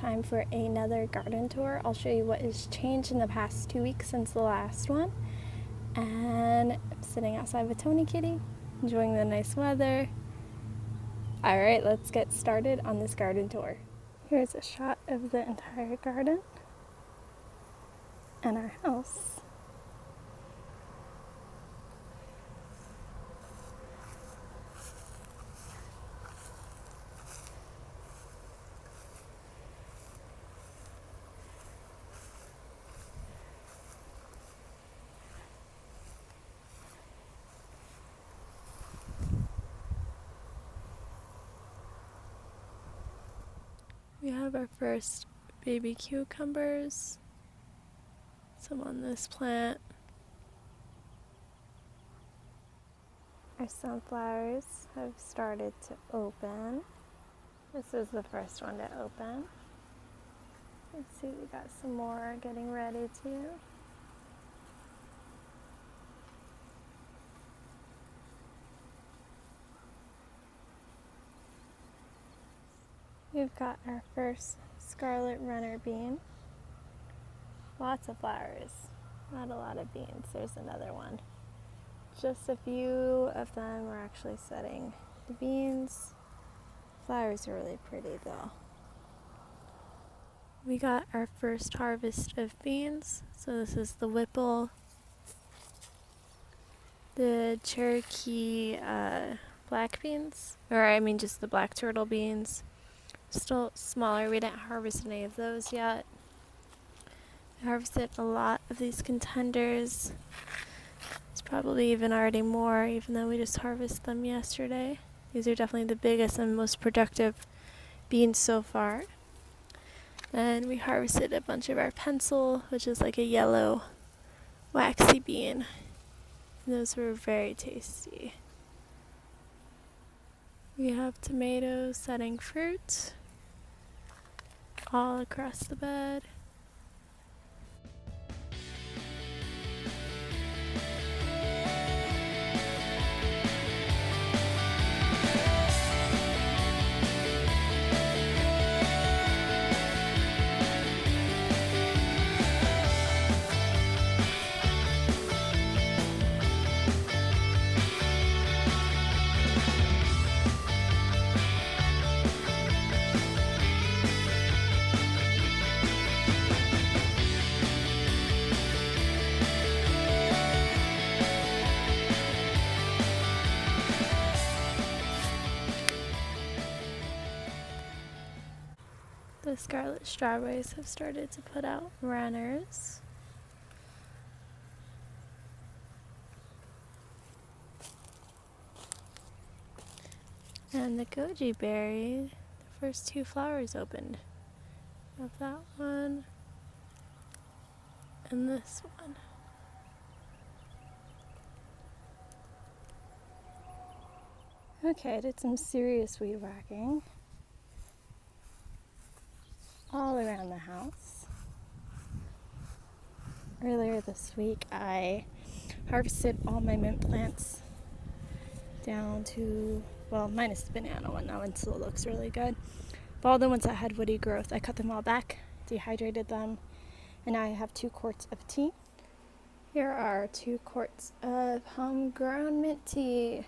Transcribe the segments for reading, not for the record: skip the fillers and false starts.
time for another garden tour. I'll show you what has changed in the past 2 weeks since the last one. And I'm sitting outside with Tony Kitty, enjoying the nice weather. Alright, let's get started on this garden tour. Here's a shot of the entire garden and our house. We have our first baby cucumbers, some on this plant. Our sunflowers have started to open. This is the first one to open. Let's see, we got some more getting ready too. We've got our first scarlet runner bean. Lots of flowers, not a lot of beans. There's another one. Just a few of them are actually setting the beans. Flowers are really pretty though. We got our first harvest of beans. So this is the Whipple, the Cherokee black beans, or I mean just the black turtle beans. Still smaller, we didn't harvest any of those yet. I harvested a lot of these contenders. It's probably even already more, even though we just harvested them yesterday. These are definitely the biggest and most productive beans so far. Then we harvested a bunch of our pencil, which is like a yellow waxy bean. And those were very tasty. We have tomatoes setting fruit all across the bed. The scarlet strawberries have started to put out runners. And the goji berry, the first two flowers opened. Of that one and this one. Okay, I did some serious weed whacking all around the house. Earlier this week I harvested all my mint plants down to, well, minus the banana one. That one still looks really good. But all the ones that had woody growth, I cut them all back, dehydrated them, and now I have 2 quarts of tea. Here are 2 quarts of homegrown mint tea.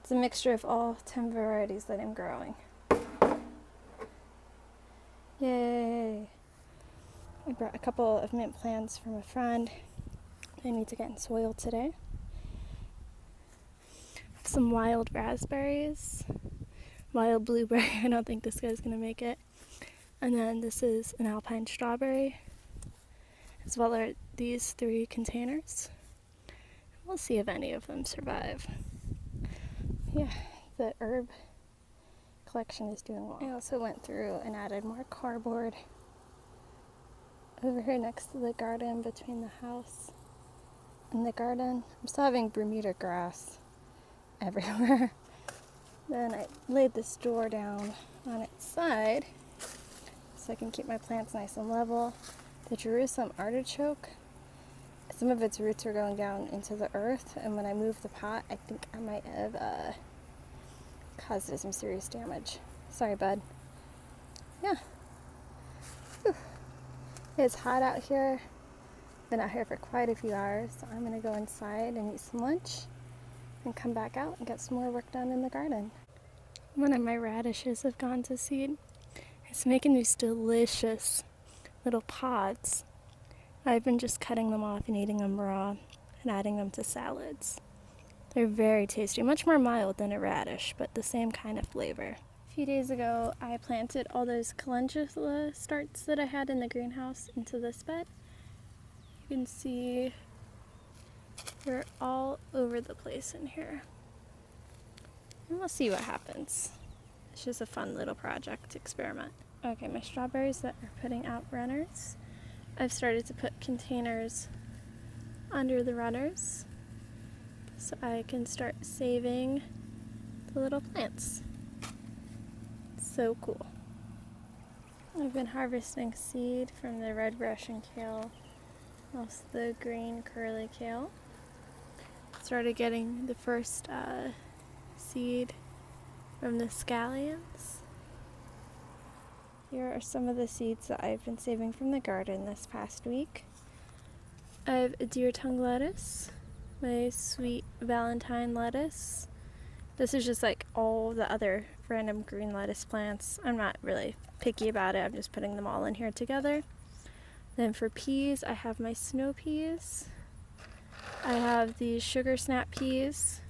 It's a mixture of all 10 varieties that I'm growing. Yay! I brought a couple of mint plants from a friend. I need to get in soil today. Some wild raspberries, wild blueberry. I don't think this guy's gonna make it. And then this is an alpine strawberry, as well as these 3 containers. We'll see if any of them survive. Yeah, the herb collection is doing well. I also went through and added more cardboard over here next to the garden, between the house and the garden. I'm still having Bermuda grass everywhere. Then I laid this door down on its side so I can keep my plants nice and level. The Jerusalem artichoke, some of its roots are going down into the earth, and when I moved the pot, I think I might have caused it some serious damage. Sorry, bud. Yeah. It's hot out here. Been out here for quite a few hours, so I'm gonna go inside and eat some lunch and come back out and get some more work done in the garden. One of my radishes have gone to seed. It's making these delicious little pods. I've been just cutting them off and eating them raw and adding them to salads. They're very tasty, much more mild than a radish, but the same kind of flavor. A few days ago, I planted all those calendula starts that I had in the greenhouse into this bed. You can see they're all over the place in here. And we'll see what happens. It's just a fun little project experiment. Okay, my strawberries that are putting out runners, I've started to put containers under the runners so I can start saving the little plants. So cool. I've been harvesting seed from the red Russian kale, also the green curly kale. Started getting the first seed from the scallions. Here are some of the seeds that I've been saving from the garden this past week. I have a deer tongue lettuce, my sweet Valentine lettuce. This is just like all the other random green lettuce plants. I'm not really picky about it, I'm just putting them all in here together. Then for peas, I have my snow peas. I have these sugar snap peas.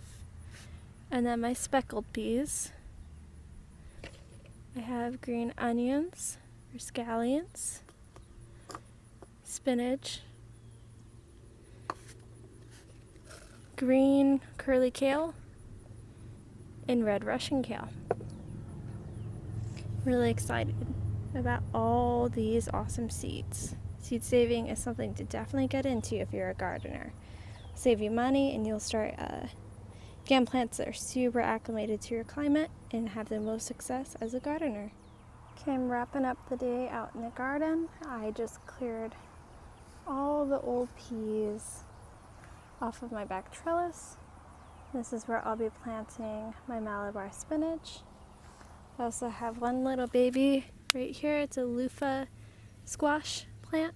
And then my speckled peas. I have green onions or scallions, spinach, green curly kale, and red Russian kale. Really excited about all these awesome seeds. Seed saving is something to definitely get into if you're a gardener. Save you money and you'll start getting plants that are super acclimated to your climate and have the most success as a gardener. Okay, I'm wrapping up the day out in the garden. I just cleared all the old peas off of my back trellis. This is where I'll be planting my Malabar spinach. I also have one little baby right here. It's a loofah squash plant.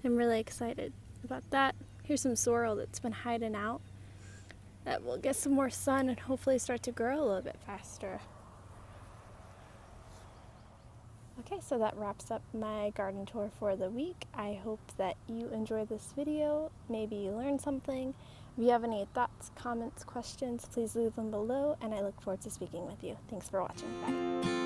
I'm really excited about that. Here's some sorrel that's been hiding out. That will get some more sun and hopefully start to grow a little bit faster. Okay, so that wraps up my garden tour for the week. I hope that you enjoyed this video. Maybe you learned something. If you have any thoughts, comments, questions, please leave them below, and I look forward to speaking with you. Thanks for watching. Bye.